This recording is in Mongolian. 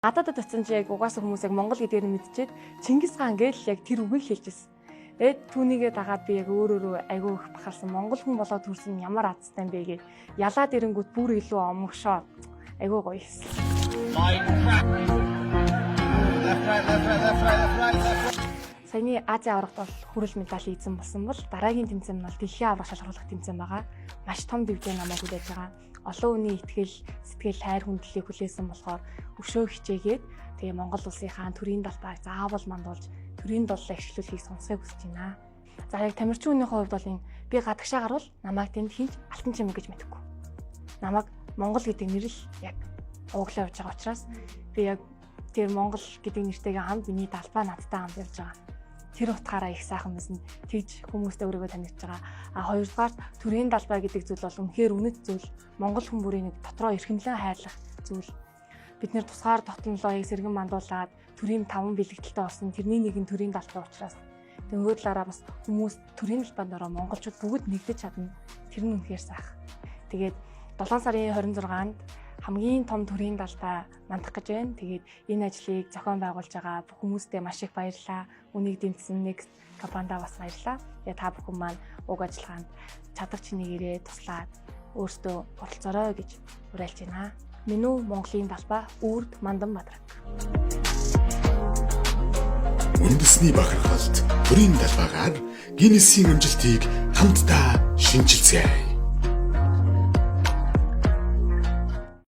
Гадаадд очсон чи яг угаасаа хүмүүс яг Монгол гэдгээр нь мэдчихээд Чингис хаан гэж яг тэр үгийг хэлж ирсэн. Тэгээд түүнийгээ дагаад би яг өөрөө айгүй их бахарсан. Монгол хүн болоод төрсөн ямар азтай юм бэ гэж ялаад ирэнгүүт бүр илүү омгшоо айгүй гоё хэлсэн. Саяны Азийн аврагт бол хүрэл медаль эзэн болсон бол дараагийн тэмцээн нь бол дэлхийн аврах шалгаруулах тэмцээн байгаа. Маш том дэвжээ намайг хүлээж байгаа. Олон хүний итгэл, сэтгэл, хайр хүндлэлийг хүлээсэн болохоор өшөө хичээгээд тэгээ Монгол улсынхаа төрийн далбааг заавал мандуулж төрийн доллоо эхлүүлэхийг сонсохыг хүсэж байна. За яг тамирчин хүнийхээ хувьд бол би гадагшаа гарвал намайг тэнд хинч алтан чимэг гэж мэдэхгүй. Намайг Монгол гэдэг нэрэл яг ууглаа явж байгаа учраас би яг тэр Монгол гэдэг нэртэйгээ хамт миний далбаа надтай хамт явж байгаа. Тэр утгаараа их сайхан байсан. Тэгж хүмүүстэй өөрийгөө таньж байгаа. Хоёрдугаар төрийн далбаа гэдэг зүйл бол үнэхээр үнэт зүйл. Монгол хүн бүрийн нэг дотроо эрхэмлэн хайрлах зүйл. Бид нэр тусгаар дотнолоо яг сэргэн мандуулаад төрийн 5 бэлэгдэлтэй болсон. Тэрний нэг нь төрийн далбаа учраас. Тэнгүүд талаараа бас хүмүүс төрийн далбаанд ороо монголчууд бүгд нэгдэж чадна. Тэр нь үнэхээр сайхан. Тэгээд 7 сарын 26-нд хамгийн том төрийн далбаа мандах гэж байна. Тэгээд энэ ажлыг зохион байгуулж байгаа бүх хүмүүстээ маш их баярлалаа. Үнийг дэмжсэн Next компанидаа бас баярлалаа. Тэгээд та бүхэн маань уг ажиллагаанд чадвар чинийг туслаад өөртөө болцоорой гэж уриалж байна. Минь Монголын далбаа үрд мандан мадраг. Үндэсний бахархалт төрийн далбаагаар Гиннесийн амжилтыг хамтдаа шинжилцгээе.